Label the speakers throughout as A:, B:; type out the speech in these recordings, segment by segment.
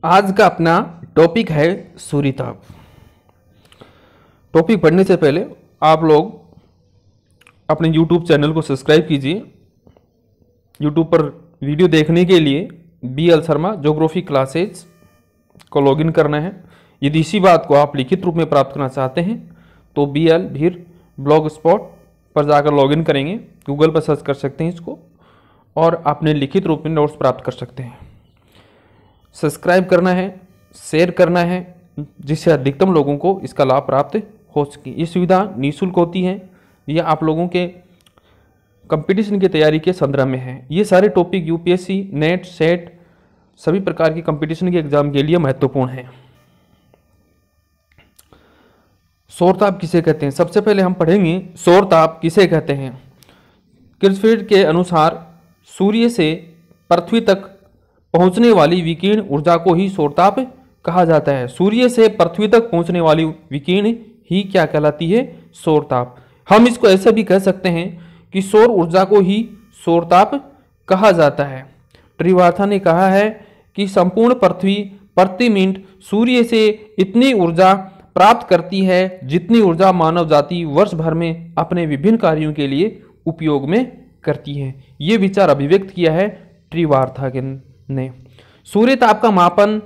A: आज का अपना टॉपिक है सूर्यताप। टॉपिक पढ़ने से पहले आप लोग अपने YouTube चैनल को सब्सक्राइब कीजिए। YouTube पर वीडियो देखने के लिए BL शर्मा ज्योग्राफी क्लासेज को लॉगिन करना है। यदि इसी बात को आप लिखित रूप में प्राप्त करना चाहते हैं तो BL भीर ब्लॉग स्पॉट पर जाकर लॉगिन करेंगे, गूगल पर सर्च कर सकते हैं इसको और अपने लिखित रूप में नोट्स प्राप्त कर सकते हैं। सब्सक्राइब करना है, शेयर करना है, जिससे अधिकतम लोगों को इसका लाभ प्राप्त हो सके। ये सुविधा निःशुल्क होती है, यह आप लोगों के कंपटीशन की तैयारी के संदर्भ में है। ये सारे टॉपिक यूपीएससी, नेट, सेट सभी प्रकार की कंपटीशन के एग्जाम के लिए महत्वपूर्ण है। सौरताप किसे कहते हैं? सबसे पहले हम पढ़ेंगे सौरताप किसे कहते हैं। किर्चफील्ड के अनुसार सूर्य से पृथ्वी तक पहुंचने वाली विकिरण ऊर्जा को ही सौरताप कहा जाता है। सूर्य से पृथ्वी तक पहुंचने वाली विकिरण ही क्या कहलाती है? सौरताप। हम इसको ऐसे भी कह सकते हैं कि सौर ऊर्जा को ही सौरताप कहा जाता है। ट्रिवार्था ने कहा है कि संपूर्ण पृथ्वी प्रति मिनट सूर्य से इतनी ऊर्जा प्राप्त करती है जितनी ऊर्जा मानव जाति वर्ष भर में अपने विभिन्न कार्यों के लिए उपयोग में करती है। ये विचार अभिव्यक्त किया है ट्रिवार्था ने। सूर्य ताप का मापन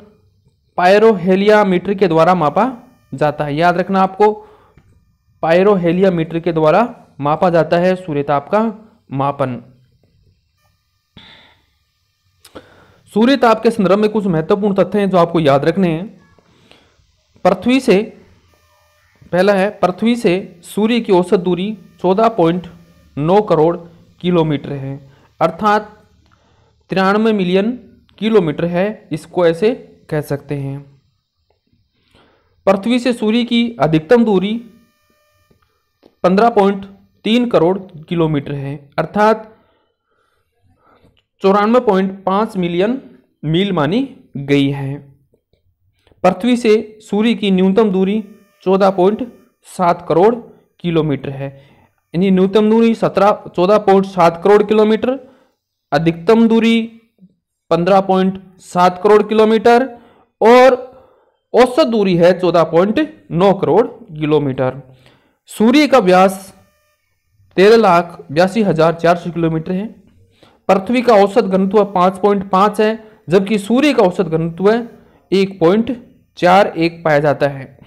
A: पायरोहेलियोमीटर के द्वारा मापा जाता है। याद रखना आपको, पायरोहेलियोमीटर के द्वारा मापा जाता है सूर्य ताप का मापन। सूर्य ताप के संदर्भ में कुछ महत्वपूर्ण तथ्य हैं जो आपको याद रखने हैं। पृथ्वी से पहला है, पृथ्वी से सूर्य की औसत दूरी 14.9 करोड़ किलोमीटर है, अर्थात 93 मिलियन किलोमीटर है। इसको ऐसे कह सकते हैं। पृथ्वी से सूर्य की अधिकतम दूरी 15.3 करोड़ किलोमीटर है, अर्थात 94.5 मिलियन मील मानी गई है। पृथ्वी से सूर्य की न्यूनतम दूरी 14.7 करोड़ किलोमीटर है। यानी न्यूनतम दूरी 14.7 करोड़ किलोमीटर, अधिकतम दूरी 15.7 करोड़ किलोमीटर और औसत दूरी है 14.9 करोड़ किलोमीटर। सूर्य का व्यास 13,82,400 किलोमीटर है। पृथ्वी का औसत घनत्व 5.5 है, जबकि सूर्य का औसत घनत्व 1.41 पाया जाता है।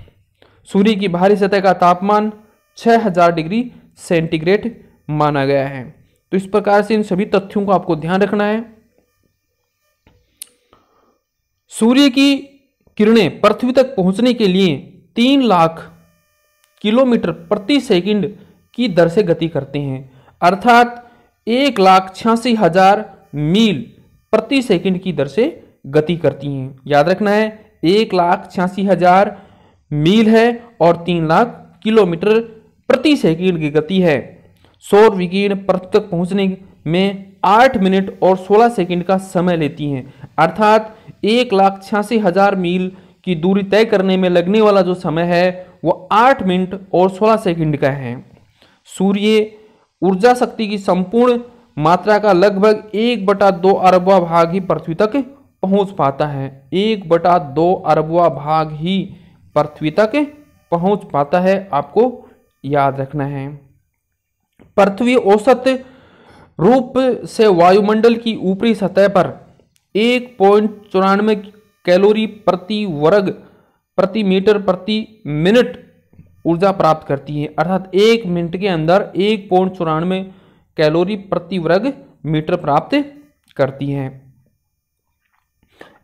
A: सूर्य की बाहरी सतह का तापमान 6000 डिग्री सेंटीग्रेड माना गया है। तो इस प्रकार से इन सभी तथ्यों को आपको ध्यान रखना है। सूर्य की किरणें पृथ्वी तक पहुंचने के लिए 3 लाख किलोमीटर प्रति सेकंड की दर से गति करते हैं, अर्थात 1,86,000 मील प्रति सेकंड की दर से गति करती हैं। याद रखना है, 1,86,000 मील है और 3 लाख किलोमीटर प्रति सेकंड की गति है। सौर विकिरण पृथ्वी तक पहुंचने में 8 मिनट और 16 सेकंड का समय लेती हैं, अर्थात 1,86,000 मील की दूरी तय करने में लगने वाला जो समय है वो 8 मिनट और 16 सेकंड का है। सूर्य ऊर्जा शक्ति की संपूर्ण मात्रा का लगभग 1/2 अरबवां भाग ही पृथ्वी तक पहुंच पाता है। 1/2 अरबवां भाग ही पृथ्वी तक पहुंच पाता है, आपको याद रखना है। पृथ्वी औसत रूप से वायुमंडल की ऊपरी सतह पर 1.94 कैलोरी प्रति वर्ग प्रति मीटर प्रति मिनट ऊर्जा प्राप्त करती है, अर्थात 1 मिनट के अंदर 1.94 कैलोरी प्रति वर्ग मीटर प्राप्त करती है।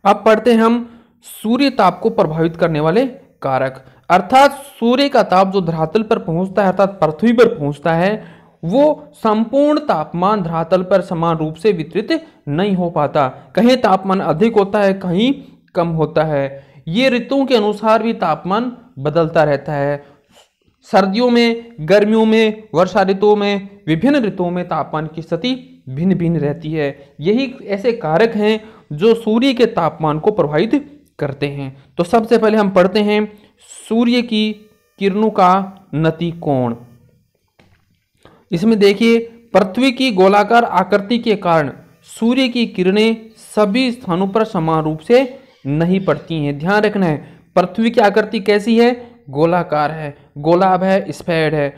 A: अब पढ़ते हैं हम सूर्य ताप को प्रभावित करने वाले कारक, अर्थात सूर्य का ताप जो धरातल पर पहुंचता है, अर्थात पृथ्वी पर पहुंचता है, वो संपूर्ण तापमान धरातल पर समान रूप से वितरित नहीं हो पाता। कहीं तापमान अधिक होता है, कहीं कम होता है। ये ऋतुओं के अनुसार भी तापमान बदलता रहता है। सर्दियों में, गर्मियों में, वर्षा ऋतुओं में, विभिन्न ऋतुओं में तापमान की स्थिति भिन्न भिन्न रहती है। यही ऐसे कारक हैं जो सूर्य के तापमान को प्रभावित करते हैं। तो सबसे पहले हम पढ़ते हैं सूर्य की किरणों का नतिकोण। इसमें देखिए, पृथ्वी की गोलाकार आकृति के कारण सूर्य की किरणें सभी स्थानों पर समान रूप से नहीं पड़ती हैं। ध्यान रखना है, पृथ्वी की आकृति कैसी है? गोलाकार है, गोलाभ है, स्फेयर है।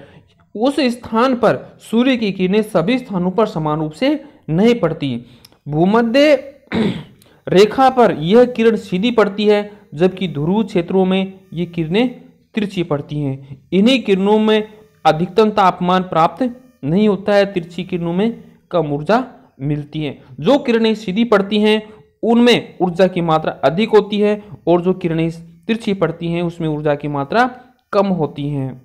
A: उस स्थान पर सूर्य की किरणें सभी स्थानों पर समान रूप से नहीं पड़ती। भूमध्य रेखा पर यह किरण सीधी पड़ती है, जबकि ध्रुव क्षेत्रों में ये किरणें तिरछी पड़ती हैं। इन्हीं किरणों में अधिकतम तापमान प्राप्त नहीं होता है, तिरछी किरणों में कम ऊर्जा मिलती है। जो किरणें सीधी पड़ती हैं उनमें ऊर्जा की मात्रा अधिक होती है, और जो किरणें तिरछी पड़ती हैं उसमें ऊर्जा की मात्रा कम होती है।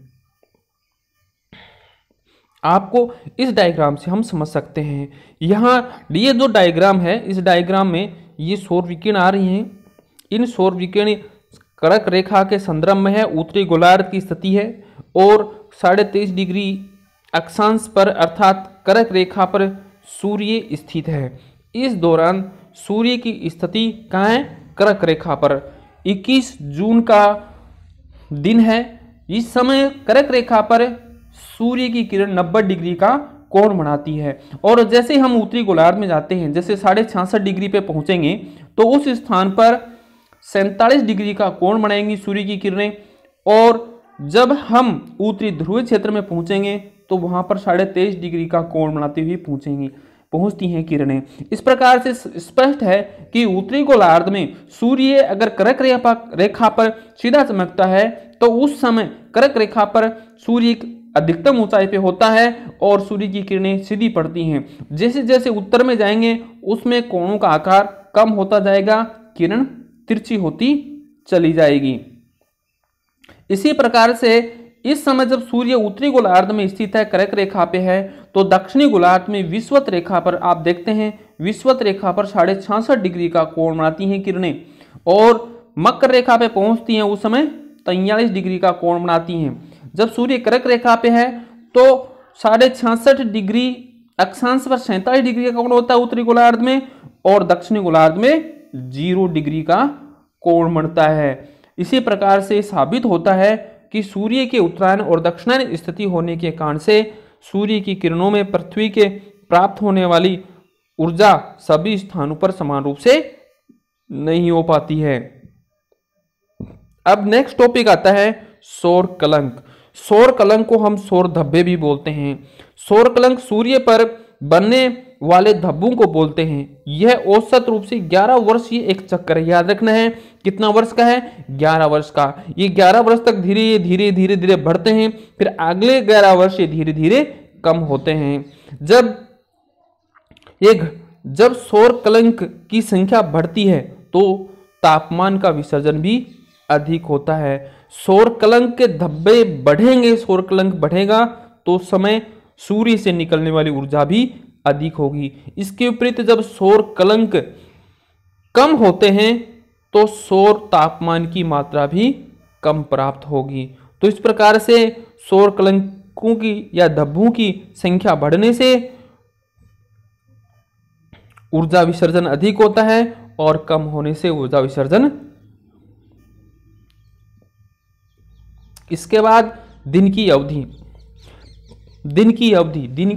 A: आपको इस डायग्राम से हम समझ सकते हैं। यहाँ ये जो डायग्राम है, इस डायग्राम में ये सौर विकिरण आ रही हैं। इन सौर विकिरण कर्क रेखा के संदर्भ में है, उत्तरी गोलार्ध की स्थिति है, और 23.5 डिग्री अक्षांश पर अर्थात कर्क रेखा पर सूर्य स्थित है। इस दौरान सूर्य की स्थिति कहाँ है? कर्क रेखा पर। 21 जून का दिन है। इस समय कर्क रेखा पर सूर्य की किरण 90 डिग्री का कोण बनाती है, और जैसे हम उत्तरी गोलार्ध में जाते हैं, जैसे 66.5 डिग्री पे पहुंचेंगे तो उस स्थान पर 47 डिग्री का कोण बनाएंगी सूर्य की किरणें, और जब हम उत्तरी ध्रुव क्षेत्र में पहुंचेंगे तो वहां पर 23.5 डिग्री का कोण बनाते हुए पहुंचती हैं किरणें। इस प्रकार से स्पष्ट है कि उत्तरी गोलार्ध में सूर्य अगर कर्क रेखा पर सीधा चमकता है तो उस समय कर्क रेखा पर सूर्य अधिकतम ऊंचाई पे होता है और सूर्य की किरणें सीधी पड़ती हैं। जैसे जैसे उत्तर में जाएंगे उसमें कोणों का आकार कम होता जाएगा, किरण तिरछी होती चली जाएगी। इसी प्रकार से इस समय जब सूर्य उत्तरी गोलार्ध में स्थित है, कर्क रेखा पे है, तो दक्षिणी गोलार्ध में विषुवत रेखा पर आप देखते हैं, विषुवत रेखा पर 66.5 डिग्री का कोण बनाती हैं किरणें, और मकर रेखा पे पहुंचती हैं उस समय 43 डिग्री का कोण बनाती हैं। जब सूर्य कर्क रेखा पे है तो 66.5 डिग्री अक्षांश पर 47 डिग्री का कोण होता है उत्तरी गोलार्ध में, और दक्षिणी गोलार्ध में 0 डिग्री का कोण बनता है। इसी प्रकार से साबित होता है कि सूर्य के उत्तरायण और दक्षिणायन स्थिति होने के कारण से सूर्य की किरणों में पृथ्वी के प्राप्त होने वाली ऊर्जा सभी स्थानों पर समान रूप से नहीं हो पाती है। अब नेक्स्ट टॉपिक आता है सौर कलंक। सौर कलंक को हम सौर धब्बे भी बोलते हैं। सौर कलंक सूर्य पर बनने वाले धब्बों को बोलते हैं। यह औसत रूप से 11 वर्षीय एक चक्र है। याद रखना है कितना वर्ष का है? 11 वर्ष का। ये 11 वर्ष तक धीरे धीरे धीरे धीरे बढ़ते हैं, फिर अगले 11 वर्ष ये धीरे धीरे कम होते हैं। जब सौर कलंक की संख्या बढ़ती है तो तापमान का विसर्जन भी अधिक होता है। सौर कलंक के धब्बे बढ़ेंगे, सौर कलंक बढ़ेगा तो समय सूर्य से निकलने वाली ऊर्जा भी अधिक होगी। इसके विपरीत जब सौर कलंक कम होते हैं तो सौर तापमान की मात्रा भी कम प्राप्त होगी। तो इस प्रकार से सौर कलंकों की या धब्बों की संख्या बढ़ने से ऊर्जा विसर्जन अधिक होता है और कम होने से ऊर्जा विसर्जन। इसके बाद दिन की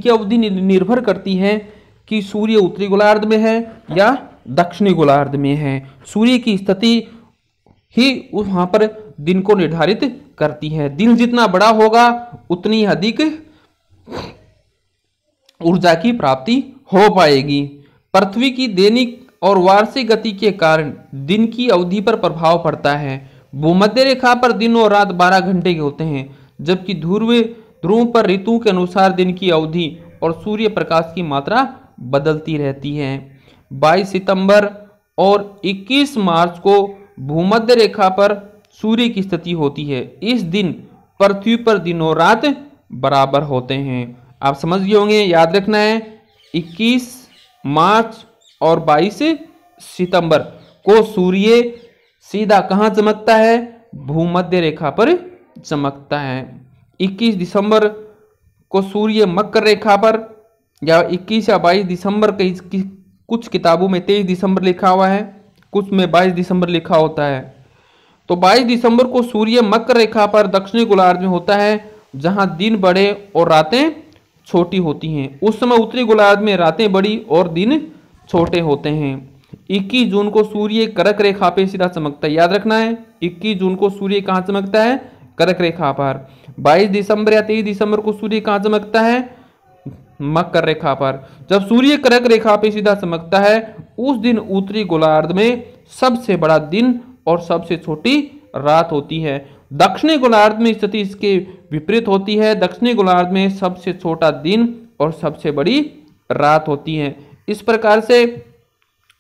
A: अवधि निर्भर करती है कि सूर्य उत्तरी गोलार्ध में है या दक्षिणी गोलार्ध में है। सूर्य की स्थिति ही वहां पर दिन को निर्धारित करती है। दिन जितना बड़ा होगा उतनी अधिक ऊर्जा की प्राप्ति हो पाएगी। पृथ्वी की दैनिक और वार्षिक गति के कारण दिन की अवधि पर प्रभाव पड़ता है। भूमध्य रेखा पर दिन और रात 12 घंटे के होते हैं, जबकि ध्रुव पर ऋतु के अनुसार दिन की अवधि और सूर्य प्रकाश की मात्रा बदलती रहती है। 22 सितंबर और 21 मार्च को भूमध्य रेखा पर सूर्य की स्थिति होती है। इस दिन पृथ्वी पर दिन और रात बराबर होते हैं। आप समझ गए होंगे, याद रखना है 21 मार्च और 22 सितंबर को सूर्य सीधा कहाँ चमकता है? भूमध्य रेखा पर चमकता है। 21 दिसंबर को सूर्य मकर रेखा पर, या 21 या 22 दिसंबर कुछ किताबों में 23 दिसंबर लिखा हुआ है, कुछ में 22 दिसंबर लिखा होता है। तो 22 दिसंबर को सूर्य मकर रेखा पर दक्षिणी गोलार्ध में होता है, जहां दिन बड़े और रातें छोटी होती हैं। उस समय उत्तरी गोलार्ध में रातें बड़ी और दिन छोटे होते हैं। 21 जून को सूर्य कर्क रेखा पे सीधा चमकता है, याद रखना है 21 जून को सूर्य कहाँ चमकता है, कर्क रेखा पर। 22 दिसंबर या 23 दिसंबर को सूर्य कहाँ चमकता है, मकर रेखा पर। जब सूर्य कर्क रेखा पे सीधा चमकता है उस दिन उत्तरी गोलार्ध में सबसे बड़ा दिन और सबसे छोटी रात होती है। दक्षिणी गोलार्ध में स्थिति इसके विपरीत होती है, दक्षिणी गोलार्ध में सबसे छोटा दिन और सबसे बड़ी रात होती है। इस प्रकार से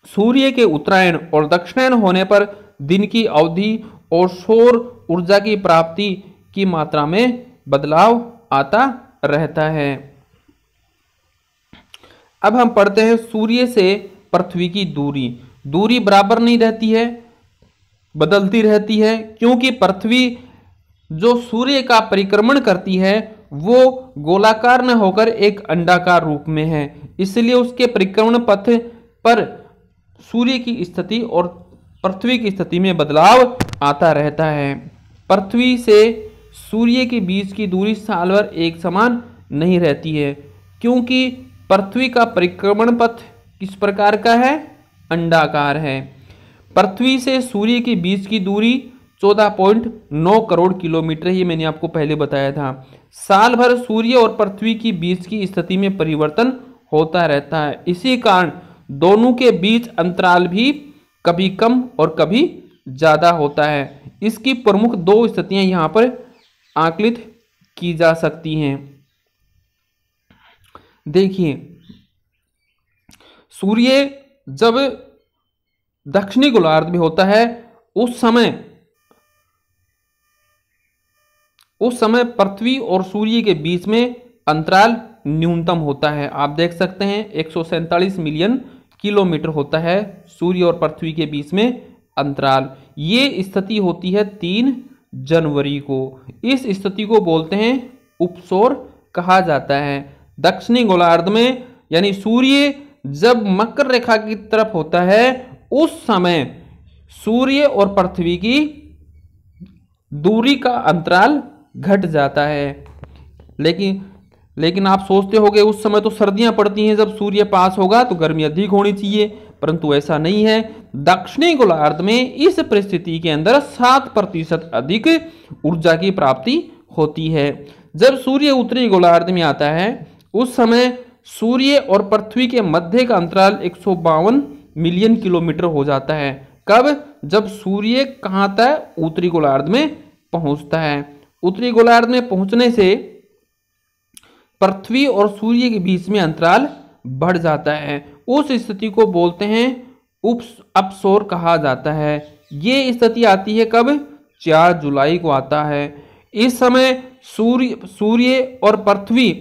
A: सूर्य के उत्तरायण और दक्षिणायन होने पर दिन की अवधि और सौर ऊर्जा की प्राप्ति की मात्रा में बदलाव आता रहता है। अब हम पढ़ते हैं सूर्य से पृथ्वी की दूरी। दूरी बराबर नहीं रहती है, बदलती रहती है, क्योंकि पृथ्वी जो सूर्य का परिक्रमण करती है वो गोलाकार न होकर एक अंडाकार रूप में है, इसलिए उसके परिक्रमण पथ पर सूर्य की स्थिति और पृथ्वी की स्थिति में बदलाव आता रहता है। पृथ्वी से सूर्य के बीच की दूरी साल भर एक समान नहीं रहती है, क्योंकि पृथ्वी का परिक्रमण पथ किस प्रकार का है, अंडाकार है। पृथ्वी से सूर्य के बीच की दूरी 14.9 करोड़ किलोमीटर, ये मैंने आपको पहले बताया था। साल भर सूर्य और पृथ्वी के बीच की स्थिति में परिवर्तन होता रहता है, इसी कारण दोनों के बीच अंतराल भी कभी कम और कभी ज्यादा होता है। इसकी प्रमुख दो स्थितियां यहाँ पर आकलित की जा सकती हैं। देखिए, सूर्य जब दक्षिणी गोलार्ध में होता है उस समय पृथ्वी और सूर्य के बीच में अंतराल न्यूनतम होता है। आप देख सकते हैं 147 मिलियन किलोमीटर होता है सूर्य और पृथ्वी के बीच में अंतराल। ये स्थिति होती है 3 जनवरी को। इस स्थिति को बोलते हैं उपसौर कहा जाता है। दक्षिणी गोलार्ध में यानी सूर्य जब मकर रेखा की तरफ होता है उस समय सूर्य और पृथ्वी की दूरी का अंतराल घट जाता है। लेकिन आप सोचते होंगे उस समय तो सर्दियां पड़ती हैं, जब सूर्य पास होगा तो गर्मी अधिक होनी चाहिए, परंतु ऐसा नहीं है। दक्षिणी गोलार्ध में इस परिस्थिति के अंदर 7% अधिक ऊर्जा की प्राप्ति होती है। जब सूर्य उत्तरी गोलार्ध में आता है उस समय सूर्य और पृथ्वी के मध्य का अंतराल 152 मिलियन किलोमीटर हो जाता है। कब? जब सूर्य कहाँ आता है? उत्तरी गोलार्ध में पहुंचता है। उत्तरी गोलार्ध में पहुंचने से पृथ्वी और सूर्य के बीच में अंतराल बढ़ जाता है। उस स्थिति को बोलते हैं अपसौर कहा जाता है। ये स्थिति आती है कब? 4 जुलाई को आता है। इस समय सूर्य और पृथ्वी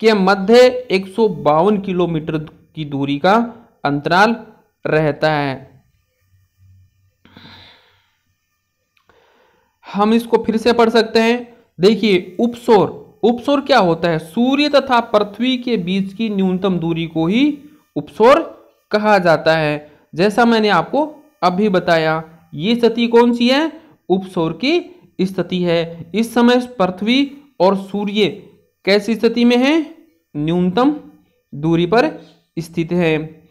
A: के मध्य 152 किलोमीटर की दूरी का अंतराल रहता है। हम इसको फिर से पढ़ सकते हैं। देखिए, उपसौर क्या होता है? सूर्य तथा पृथ्वी के बीच की न्यूनतम दूरी को ही उपसौर कहा जाता है। जैसा मैंने आपको अभी बताया, ये स्थिति कौन सी है? उपसौर की स्थिति है। इस समय पृथ्वी और सूर्य कैसी स्थिति में है? न्यूनतम दूरी पर स्थित है।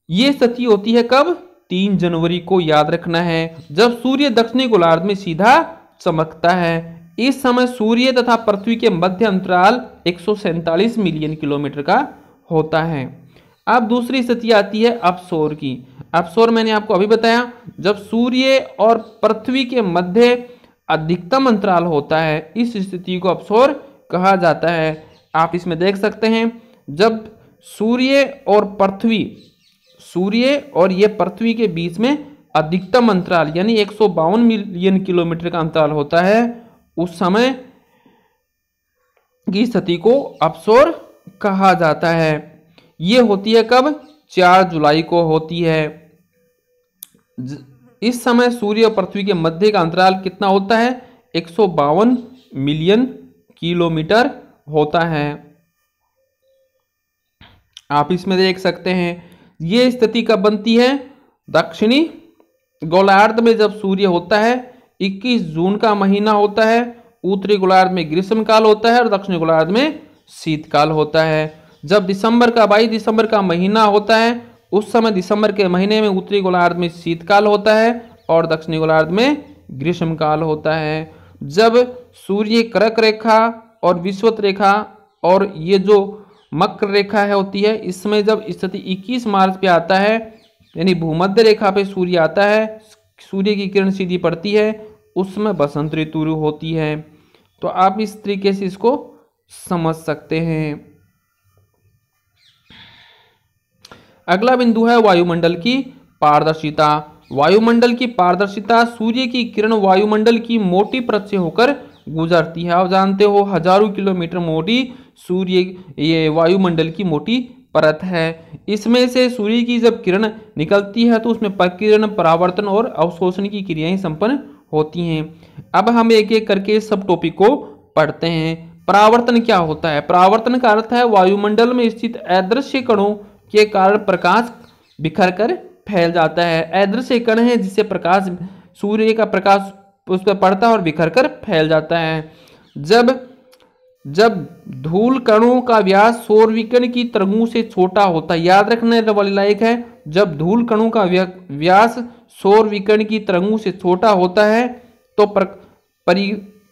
A: यह स्थिति होती है कब? 3 जनवरी को, याद रखना है, जब सूर्य दक्षिणी गोलार्ध में सीधा चमकता है। इस समय सूर्य तथा पृथ्वी के मध्य अंतराल 147 मिलियन किलोमीटर का होता है। अब दूसरी स्थिति आती है अपसौर की। अपसौर मैंने आपको अभी बताया, जब सूर्य और पृथ्वी के मध्य अधिकतम अंतराल होता है, इस स्थिति को अपसौर कहा जाता है। आप इसमें देख सकते हैं, जब सूर्य और ये पृथ्वी के बीच में अधिकतम अंतराल यानी 152 मिलियन किलोमीटर का अंतराल होता है, उस समय की स्थिति को अपसौर कहा जाता है। ये होती है कब? 4 जुलाई को होती है। इस समय सूर्य और पृथ्वी के मध्य का अंतराल कितना होता है? 152 मिलियन किलोमीटर होता है। आप इसमें देख सकते हैं, ये स्थिति कब बनती है? दक्षिणी गोलार्ध में जब सूर्य होता है 21 जून का महीना होता है, उत्तरी गोलार्ध में ग्रीष्मकाल होता है और दक्षिणी गोलार्ध में शीतकाल होता है। जब 22 दिसंबर का महीना होता है उस समय दिसंबर के महीने में उत्तरी गोलार्ध में शीतकाल होता है और दक्षिणी गोलार्ध में ग्रीष्मकाल होता है। जब सूर्य कर्क रेखा और विषुवत रेखा और ये जो मकर रेखा है होती है, इसमें जब स्थिति 21 मार्च पे आता है, यानी भूमध्य रेखा पे सूर्य आता है, सूर्य की किरण सीधी पड़ती है, उसमें बसंत ऋतु होती है। तो आप इस तरीके से इसको समझ सकते हैं। अगला बिंदु है वायुमंडल की पारदर्शिता। वायुमंडल की पारदर्शिता, सूर्य की किरण वायुमंडल की मोटी परत से होकर गुजरती है। आप जानते हो हजारों किलोमीटर मोटी ये वायुमंडल की मोटी परत है। इसमें से सूर्य की जब किरण निकलती है तो उसमें प्रकीर्णन, परावर्तन और अवशोषण की क्रियाएं संपन्न होती हैं। अब हम एक एक करके सब टॉपिक को पढ़ते हैं। परावर्तन क्या होता है? परावर्तन का अर्थ है वायुमंडल में स्थित अदृश्य कणों के कारण प्रकाश बिखर कर फैल जाता है। अदृश्य कण है जिससे प्रकाश, सूर्य का प्रकाश उस पर पड़ता है और बिखर कर फैल जाता है। जब धूल कणों का व्यास सौर विकिरण की तरंगों से छोटा होता है, याद रखने वाली लायक है, जब धूल कणों का व्यास सौर विकिरण की तरंगों से छोटा होता है तो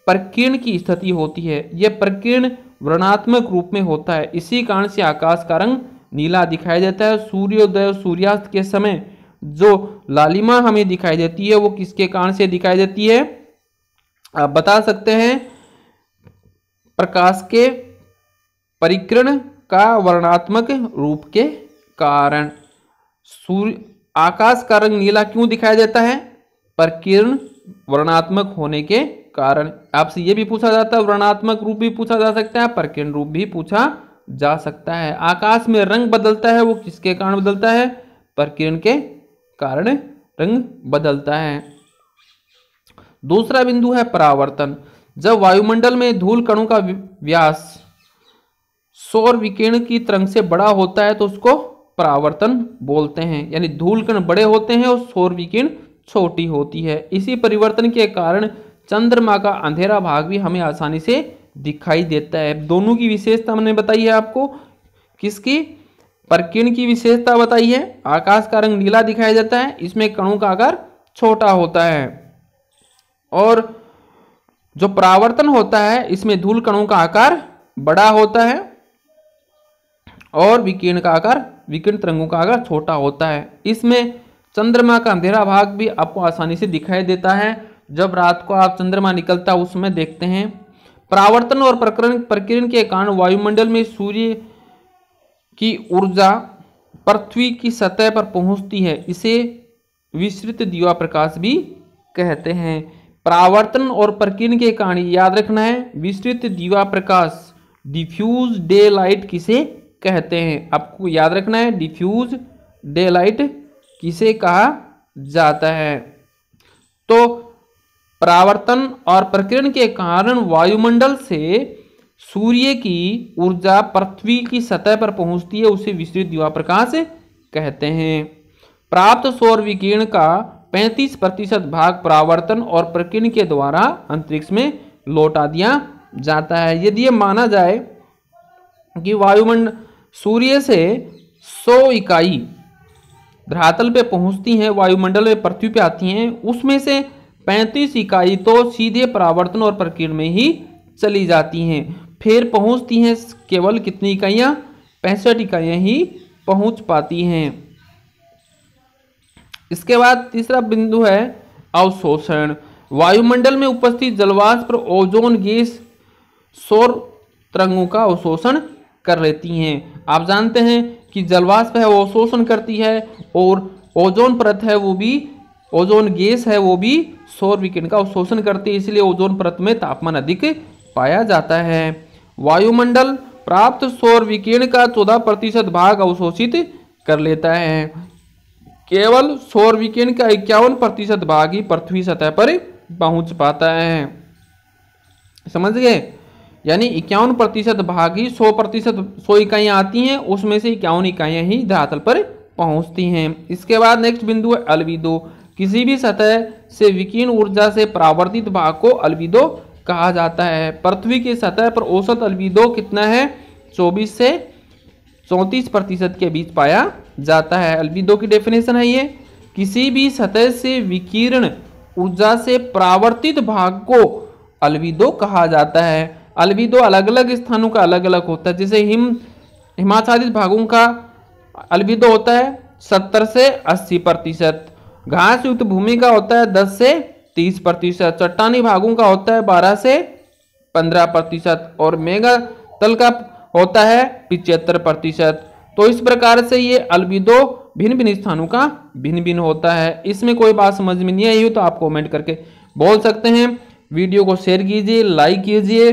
A: प्रकीर्ण की स्थिति होती है। यह प्रकीर्ण वर्णात्मक रूप में होता है। इसी कारण से आकाश का रंग नीला दिखाई देता है। सूर्योदय और सूर्यास्त के समय जो लालिमा हमें दिखाई देती है वो किसके कारण से दिखाई देती है? आप बता सकते हैं, प्रकाश के परिकिरण का वर्णात्मक रूप के कारण। आकाश का रंग नीला क्यों दिखाई देता है? प्रकीर्ण वर्णात्मक होने के कारण। आपसे ये भी पूछा जाता है, वर्णात्मक रूप भी पूछा जा सकता है, प्रकीर्ण रूप भी पूछा जा सकता है। आकाश में रंग बदलता है, वो किसके कारण बदलता है? प्रकीर्ण के कारण रंग बदलता है। दूसरा बिंदु है परावर्तन। जब वायुमंडल में धूल कणों का व्यास सौर विकिरण की तरंग से बड़ा होता है तो उसको परावर्तन बोलते हैं। यानी धूल कण बड़े होते हैं और सौर विकिरण छोटी होती है। इसी परिवर्तन के कारण चंद्रमा का अंधेरा भाग भी हमें आसानी से दिखाई देता है। दोनों की विशेषता मैंने बताई है आपको। किसकी? प्रकीर्ण की विशेषता बताई है। आकाश का रंग नीला दिखाई देता है, इसमें कणों का आकार छोटा होता है। और जो परावर्तन होता है इसमें धूल कणों का आकार बड़ा होता है और विकिरण का आकार, विकिरण तरंगों का आकार छोटा होता है। इसमें चंद्रमा का अंधेरा भाग भी आपको आसानी से दिखाई देता है। जब रात को आप चंद्रमा निकलता है उसमें देखते हैं। परावर्तन और प्रकीर्ण के कारण वायुमंडल में सूर्य की ऊर्जा पृथ्वी की सतह पर पहुंचती है। इसे विस्तृत दीवा प्रकाश भी कहते हैं। परावर्तन और प्रकीर्ण के कारण याद रखना है, विस्तृत दीवा प्रकाश, डिफ्यूज डे लाइट किसे कहते हैं? आपको याद रखना है, डिफ्यूज डे लाइट किसे कहा जाता है? तो परावर्तन और प्रकीर्ण के कारण वायुमंडल से सूर्य की ऊर्जा पृथ्वी की सतह पर पहुंचती है, उसे विस्तृत दीवा प्रकाश कहते हैं। प्राप्त सौर विकिरण का 35% भाग परावर्तन और प्रकीर्ण के द्वारा अंतरिक्ष में लौटा दिया जाता है। यदि ये माना जाए कि वायुमंडल सूर्य से 100 इकाई धरातल पे पहुंचती हैं, वायुमंडल में पृथ्वी पे आती हैं, उसमें से 35 इकाई तो सीधे परावर्तन और प्रकीर्ण में ही चली जाती हैं। फिर पहुंचती हैं केवल कितनी इकाइयां? 65 इकाइयां ही पहुंच पाती हैं। इसके बाद तीसरा बिंदु है अवशोषण। वायुमंडल में उपस्थित जलवाष्प पर ओजोन गैस सौर तरंगों का अवशोषण कर लेती हैं। आप जानते हैं कि जलवाष्प है वो अवशोषण करती है और ओजोन परत है वो भी, ओजोन गैस है वो भी सौर विकिरण का अवशोषण करती है, इसलिए ओजोन परत में तापमान अधिक पाया जाता है। वायुमंडल प्राप्त सौर विकिरण का 14% भाग अवशोषित कर लेता है। केवल सौर विकिरण का 51% भाग ही पृथ्वी सतह पर पहुंच पाता है। समझ गए? यानी 51% भाग ही 100 इकाइयां आती हैं, उसमें से 51 इकाइयां ही धरातल पर पहुंचती हैं। इसके बाद नेक्स्ट बिंदु है अलविदो। किसी भी सतह से विकिरण ऊर्जा से परावर्तित भाग को अलविदो कहा जाता है। पृथ्वी की सतह पर औसत अलविदो कितना है? 24 से 34% के बीच पाया जाता है। अल्बिडो की डेफिनेशन है ये, किसी भी सतह से विकिरण ऊर्जा से परावर्तित भाग को अल्बिडो कहा जाता है। अल्बिडो अलग अलग स्थानों का अलग अलग होता है। जैसे हिमाच्छादित भागों का अल्बिडो होता है 70 से 80%, घास युक्त भूमि का होता है 10 से 30%, चट्टानी भागों का होता है 12 से 15% और मेगा तल का होता है 75%। तो इस प्रकार से ये अल्बिडो भिन्न भिन्न स्थानों का भिन्न भिन्न होता है। इसमें कोई बात समझ में नहीं आई हो तो आप कमेंट करके बोल सकते हैं। वीडियो को शेयर कीजिए, लाइक कीजिए